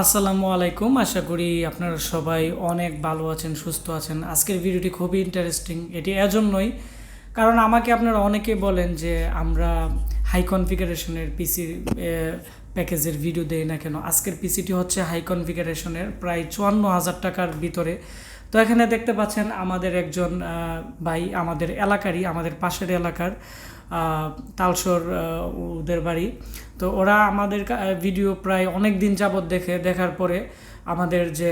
আসসালামু আলাইকুম। আশা করি আপনারা সবাই অনেক ভালো আছেন, সুস্থ আছেন। আজকের ভিডিওটি খুবই ইন্টারেস্টিং। এটি এজন্যই কারণ আমাকে আপনারা অনেকে বলেন যে আমরা হাই কনফিগারেশনের পিসি প্যাকেজের ভিডিও দেই না কেন। আজকের পিসিটি হচ্ছে হাই কনফিগারেশনের, প্রায় 54,000 টাকার ভিতরে। তো এখানে দেখতে পাচ্ছেন আমাদের একজন ভাই, আমাদের এলাকারই, আমাদের পাশের এলাকার তালসর ওদের বাড়ি। তো ওরা আমাদের ভিডিও প্রায় অনেক দিন যাবৎ দেখার পরে আমাদের যে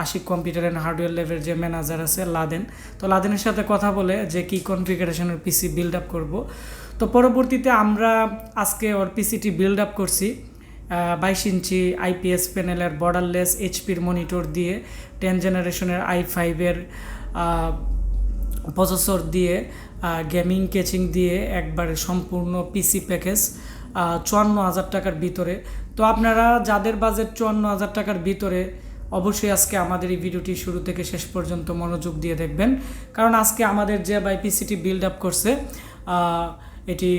আশিক কম্পিউটার অ্যান্ড হার্ডওয়্যার লেভের যে ম্যানেজার আছে লাদেন, তো লাদেনের সাথে কথা বলে যে কি কনফিগারেশনের পিসি বিল্ড আপ করবো। তো পরবর্তীতে আমরা আজকে ওর পিসিটি বিল্ড আপ করছি 22 ইঞ্চি আইপিএস প্যানেলের বর্ডারলেস এইচপির মনিটর দিয়ে, 10 জেনারেশনের i5-এর প্রসেসর দিয়ে, গেমিং কেচিং দিয়ে একবারে সম্পূর্ণ পিসি প্যাকেজ 54,000 টাকার ভিতরে। তো আপনারা যাদের বাজেট 54,000 টাকার ভিতরে, অবশ্যই আজকে আমাদের এই ভিডিওটি শুরু থেকে শেষ পর্যন্ত মনোযোগ দিয়ে দেখবেন, কারণ আজকে আমাদের যে পিসিটি বিল্ড আপ করছে এটি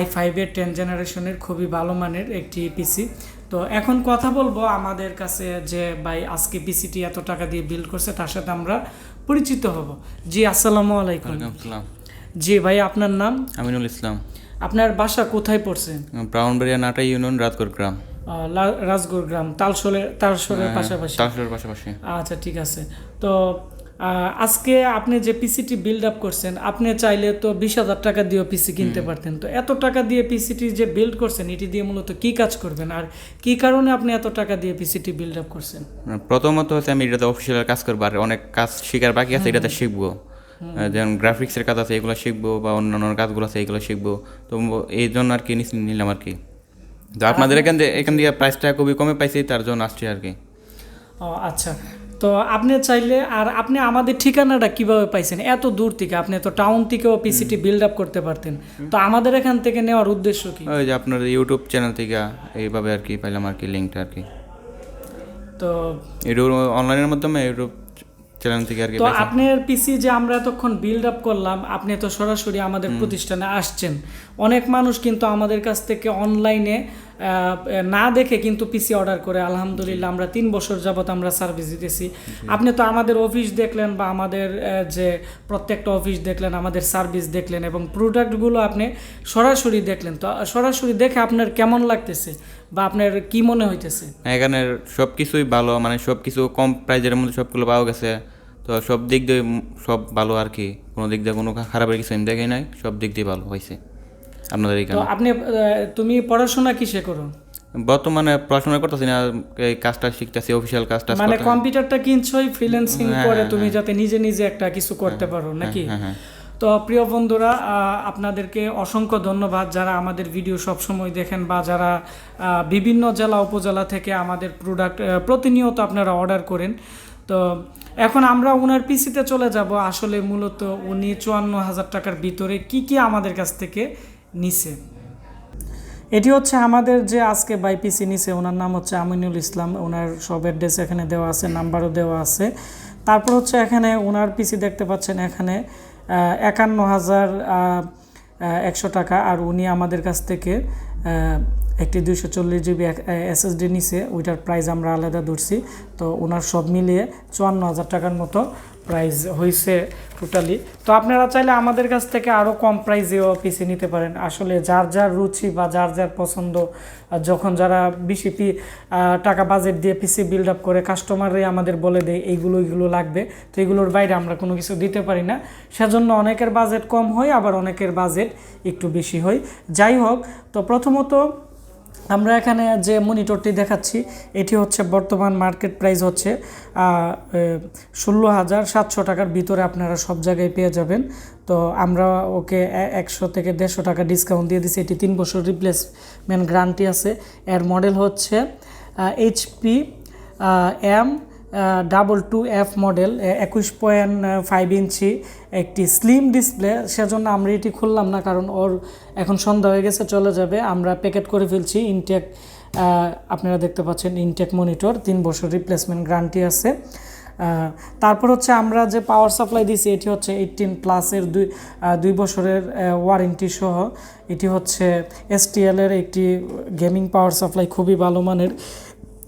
i5-এর 10 জেনারেশনের খুবই ভালো মানের একটি পিসি। তো এখন কথা বলবো আমাদের কাছে যে ভাই আজকে পিসিটি এত টাকা দিয়ে বিল্ড করছে, তার সাথে আমরা পরিচিত হব। জি, আসসালামু আলাইকুম। জি ভাই, আপনার নাম? আমিনুল ইসলাম। আপনার বাসা কোথায় পড়ছেন? ব্রাউনবাড়িয়া নাটা ইউনিয়ন, রাজগড় গ্রাম। রাজগড় গ্রাম, তালসরের পাশাপাশি। তালসরের পাশাপাশি। আচ্ছা, ঠিক আছে। তো আজকে আপনি যে পিসিটি বিল্ড আপ করছেন, আপনি চাইলে তো 20,000 টাকা দিয়ে পিসি কিনতে পারতেন। তো এত টাকা দিয়ে পিসিটি যে বিল্ড করছেন, এটি দিয়ে মূলত কি কাজ করবেন, আর কি কারণে আপনি এত টাকা দিয়ে পিসিটি বিল্ড আপ করছেন? প্রথমত হচ্ছে আমি এটাতে অফিসিয়াল কাজ করবো, আর অনেক কাজ শেখার বাকি আছে, এটাতে শিখবো। যেমন গ্রাফিক্সের কাজ আছে, এগুলো শিখবো, বা অন্যান্য কাজগুলো আছে, এগুলো শিখবো। তো এই জন্য আর কি নিলাম আর কি। তো আপনাদের এখান থেকে প্রাইসটা খুবই কমে পাইছি, তার জন্য আসছি আর কি। ও আচ্ছা, তো আপনি চাইলে, আর আপনি আমাদের ঠিকানাটা কিভাবে পাইছেন? এত দূর থেকে, আপনি তো টাউন থেকেও পিসিটি বিল্ড আপ করতে পারতেন, তো আমাদের এখান থেকে নেওয়ার উদ্দেশ্য কি? ওই যে আপনার ইউটিউব চ্যানেল থেকে এইভাবে আর কি পাইলাম আর কি, লিঙ্কটা আর কি। তো ইউটিউব অনলাইনের মাধ্যমে ইউটিউব চ্যানেল থেকে আর কি। তো আপনার পিসি যে আমরা এতক্ষণ বিল্ড আপ করলাম, আপনি তো সরাসরি আমাদের প্রতিষ্ঠানে আসছেন। অনেক মানুষ কিন্তু আমাদের কাছ থেকে অনলাইনে না দেখে কিন্তু পিসি অর্ডার করে। আলহামদুলিল্লাহ, আমরা 3 বছর যাবত আমরা সার্ভিস দিতেছি। আপনি তো আমাদের অফিস দেখলেন, বা আমাদের যে প্রত্যেকটা অফিস দেখলেন, আমাদের সার্ভিস দেখলেন, এবং প্রোডাক্টগুলো আপনি সরাসরি দেখলেন। তো সরাসরি দেখে আপনার কেমন লাগতেছে, বা আপনার কি মনে হইতেছে? এখানে সব কিছুই ভালো, মানে সব কিছু কম প্রাইজের মধ্যে সবগুলো পাওয়া গেছে। তো সব দিক দিয়ে সব ভালো আর কি, কোনো দিক দিয়ে কোনো খারাপের কিছু আমি দেখি নাই, সব দিক দিয়ে ভালো হয়েছে আপনাদের এখানে। তো তুমি পড়াশোনা কিসে করো? বর্তমানে পড়াশোনা করতেছি না, এই কাজটা শিখতেছি, অফিসিয়াল কাজটা। মানে কম্পিউটারটা কিনছোই ফ্রিল্যান্সিং করে তুমি, যাতে নিজে নিজে একটা কিছু করতে পারো নাকি? তো প্রিয় বন্ধুরা, আপনাদেরকে অসংখ্য ধন্যবাদ যারা আমাদের ভিডিও সবসময় দেখেন, বা যারা বিভিন্ন জেলা উপজেলা থেকে আমাদের প্রোডাক্ট প্রতিনিয়ত আপনারা অর্ডার করেন। তো এখন আমরা ওনার পিসিতে চলে যাব। আসলে মূলত উনি 54,000 টাকার ভিতরে কি কি আমাদের কাছ থেকে নিছে। এটি হচ্ছে আমাদের যে আজকে পিসি নিছে, ওনার নাম হচ্ছে আমিনুল ইসলাম। ওনার সব অ্যাড্রেস এখানে দেওয়া আছে, নাম্বারও দেওয়া আছে। তারপর হচ্ছে এখানে ওনার পিসি দেখতে পাচ্ছেন, এখানে 51,100 টাকা। আর উনি আমাদের কাছ থেকে একটি 240 জিবি এসএসডি নিছে, ওইটার প্রাইস আমরা আলাদা ধরছি। তো ওনার সব মিলিয়ে 54,000 টাকার মতো প্রাইস হয়েছে টোটালি। তো আপনারা চাইলে আমাদের কাছ থেকে আরও কম প্রাইসেও পিসি নিতে পারেন। আসলে যার যার রুচি বা যার যার পছন্দ, যখন যারা বেশি টাকা বাজেট দিয়ে পিসি বিল্ড আপ করে, কাস্টমাররাই আমাদের বলে দেয় এইগুলো লাগবে, তো এগুলোর বাইরে আমরা কোনো কিছু দিতে পারি না। সেজন্য অনেকের বাজেট কম হয়, আবার অনেকের বাজেট একটু বেশি হয়। যাই হোক, তো প্রথমত আমরা এখানে যে মনিটরটি দেখাচ্ছি, এটি হচ্ছে বর্তমান মার্কেট প্রাইস হচ্ছে 16,700 টাকার ভিতরে আপনারা সব জায়গায় পেয়ে যাবেন। তো আমরা ওকে 100 থেকে 150 টাকা ডিসকাউন্ট দিয়ে দিচ্ছি। এটি 3 বছর রিপ্লেসমেন্ট গ্যারান্টি আছে। এর মডেল হচ্ছে HP M22F মডেল, 21.5 ইঞ্চি একটি স্লিম ডিসপ্লে। সেজন্য আমরা এটি খুললাম না, কারণ ওর এখন সন্ধ্যা হয়ে গেছে, চলে যাবে। আমরা প্যাকেট করে ফেলছি। ইনটেক আপনারা দেখতে পাচ্ছেন, ইনটেক মনিটর, 3 বছর রিপ্লেসমেন্ট গ্যারান্টি আছে। তারপর হচ্ছে আমরা যে পাওয়ার সাপ্লাই দিছি, এটি হচ্ছে 18+-এর 2 বছরের ওয়ারেন্টি সহ। এটি হচ্ছে STL-এর একটি গেমিং পাওয়ার সাপ্লাই, খুবই ভালো মানের।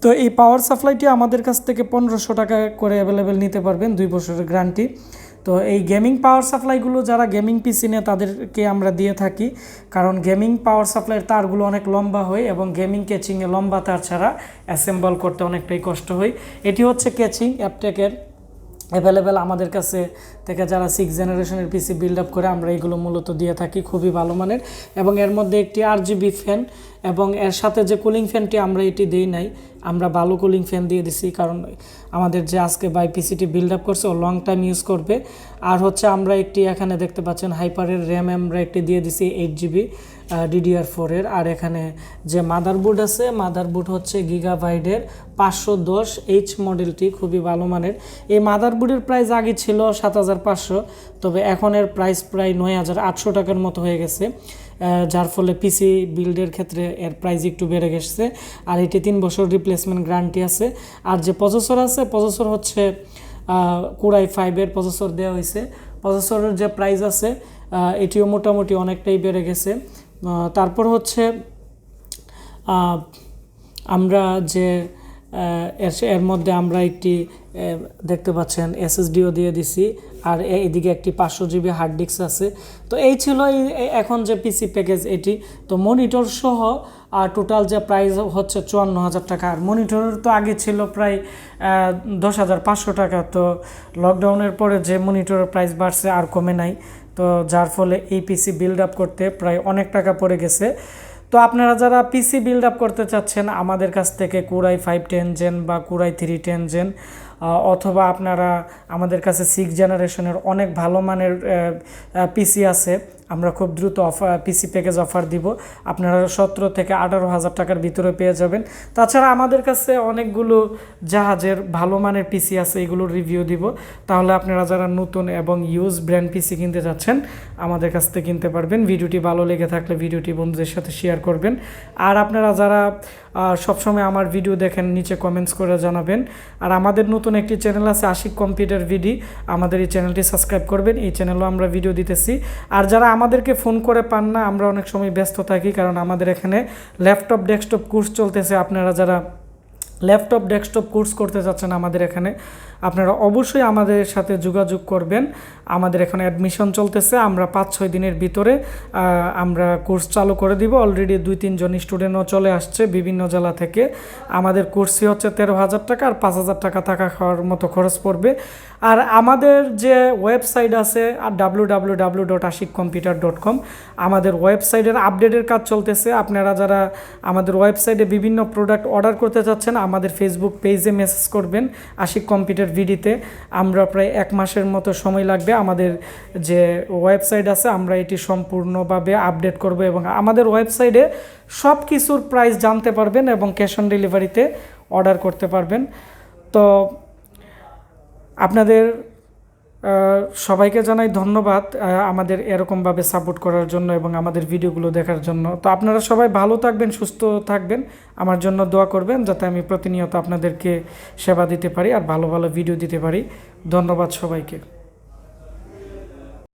তো এই পাওয়ার সাপ্লাইটি আমাদের কাছ থেকে 1500 টাকা করে অ্যাভেলেবেল নিতে পারবেন, 2 বছরের গ্যারান্টি। তো এই গেমিং পাওয়ার সাপ্লাইগুলো যারা গেমিং পিসি নেয় তাদেরকে আমরা দিয়ে থাকি, কারণ গেমিং পাওয়ার সাপ্লাইয়ের তারগুলো অনেক লম্বা হয় এবং গেমিং কেচিংয়ে লম্বা তার ছাড়া অ্যাসেম্বল করতে অনেকটাই কষ্ট হয়। এটি হচ্ছে কেচিং অ্যাপটেকের অ্যাভেলেবেল আমাদের কাছে থেকে যারা 6 জেনারেশনের পিসি বিল্ড আপ করে আমরা এগুলো মূলত দিয়ে থাকি, খুবই ভালো মানের। এবং এর মধ্যে একটি RGB ফ্যান এবং এর সাথে যে কুলিং ফ্যানটি আমরা এটি দিই নাই, আমরা ভালো কুলিং ফ্যান দিয়ে দিছি, কারণ আমাদের যে আজকে বাই পিসিটি বিল্ড আপ করছে ও লং টাইম ইউজ করবে। আর হচ্ছে আমরা একটি এখানে দেখতে পাচ্ছেন হাইপারের র্যাম আমরা একটি দিয়ে দিছি 8GB DDR4 এর। আর এখানে যে মাদারবোর্ড আছে, মাদারবোর্ড হচ্ছে গিগাবাইটের 510H মডেলটি, খুবই ভালো মানের। এই মাদারবোর্ডের প্রাইস আগে ছিল 7500, তবে এখন এর প্রাইস প্রায় 9800 টাকার মতো হয়ে গেছে, যার ফলে পিসি বিল্ডের ক্ষেত্রে এর প্রাইস একটু বেড়ে গেছে। আর এটি 3 বছর রিপ্লেসমেন্ট গ্যারান্টি আছে। আর যে প্রসেসর আছে, প্রসেসর হচ্ছে কোরাই 5-এর প্রসেসর দেওয়া হয়েছে। প্রসেসরের যে প্রাইস আছে এটিও মোটামুটি অনেকটাই বেড়ে গেছে। তারপর হচ্ছে আমরা যে এর মধ্যে আমরা একটি দেখতে পাচ্ছেন SSDও দিয়ে দিছি, আর এইদিকে একটি 500GB হার্ড ডিস্ক আছে। তো এই ছিল এখন যে পিসি প্যাকেজ এটি। তো মনিটর সহ আর টোটাল যে প্রাইস হচ্ছে 54,000 টাকা। আর মনিটরের তো আগে ছিল প্রায় 10,500 টাকা। তো লকডাউনের পরে যে মনিটরের প্রাইস বাড়ছে আর কমে নাই, তো যার ফলে এই পিসি বিল্ড আপ করতে প্রায় অনেক টাকা পড়ে গেছে। তো আপনারা যারা পিসি বিল্ড আপ করতে চাচ্ছেন আমাদের কাছ থেকে কোরাই 5 10 জেন বা কোরাই 3 10 জেন, অথবা আপনারা আমাদের কাছে 6 জেনারেশনের অনেক ভালো মানের পিসি আছে, আমরা খুব দ্রুত পিসি প্যাকেজ অফার দিব। আপনারা 17 থেকে 18,000 টাকার ভিতরে পেয়ে যাবেন। তাছাড়া আমাদের কাছে অনেকগুলো জাহাজের ভালো মানের পিসি আছে, এগুলোর রিভিউ দিব। তাহলে আপনারা যারা নতুন এবং ইউজ ব্র্যান্ড পিসি কিনতে যাচ্ছেন আমাদের কাছ থেকে কিনতে পারবেন। ভিডিওটি ভালো লেগে থাকলে ভিডিওটি বন্ধুদের সাথে শেয়ার করবেন। আর আপনারা যারা সবসময় আমার ভিডিও দেখেন নিচে কমেন্টস করে জানাবেন। আর আমাদের নতুন একটি চ্যানেল আছে আশিক কম্পিউটার ভিডি, আমাদের এই চ্যানেলটি সাবস্ক্রাইব করবেন। এই চ্যানেলেও আমরা ভিডিও দিতেছি। আর যারা আমাদেরকে ফোন করে পান না, আমরা অনেক সময় ব্যস্ত থাকি, কারণ আমাদের এখানে ল্যাপটপ ডেস্কটপ কোর্স চলতেছে। আপনারা যারা ল্যাপটপ ডেস্কটপ কোর্স করতে যাচ্ছেন আমাদের এখানে, আপনারা অবশ্যই আমাদের সাথে যোগাযোগ করবেন। আমাদের এখানে অ্যাডমিশন চলতেছে, আমরা 5-6 দিনের ভিতরে আমরা কোর্স চালু করে দিব। অলরেডি 2-3 জন স্টুডেন্টও চলে আসছে বিভিন্ন জেলা থেকে। আমাদের কোর্সই হচ্ছে 13,000 টাকা, আর 5,000 টাকা থাকা খাওয়ার মতো খরচ পড়বে। আর আমাদের যে ওয়েবসাইট আছে www.ashikcomputer.com, আমাদের ওয়েবসাইটের আপডেটের কাজ চলতেছে। আপনারা যারা আমাদের ওয়েবসাইটে বিভিন্ন প্রোডাক্ট অর্ডার করতে চাচ্ছেন আমাদের ফেসবুক পেজে মেসেজ করবেন আশিক কম্পিউটার ভিডিতে। আমরা প্রায় 1 মাসের মতো সময় লাগবে। আমাদের যে ওয়েবসাইট আছে আমরা এটি সম্পূর্ণভাবে আপডেট করব এবং আমাদের ওয়েবসাইটে সব কিছুর প্রাইস জানতে পারবেন এবং ক্যাশ অন ডেলিভারিতে অর্ডার করতে পারবেন। তো আপনাদের সবাইকে জানাই ধন্যবাদ আমাদের এরকমভাবে সাপোর্ট করার জন্য এবং আমাদের ভিডিওগুলো দেখার জন্য। তো আপনারা সবাই ভালো থাকবেন, সুস্থ থাকবেন, আমার জন্য দোয়া করবেন যাতে আমি প্রতিনিয়ত আপনাদেরকে সেবা দিতে পারি আর ভালো ভালো ভিডিও দিতে পারি। ধন্যবাদ সবাইকে।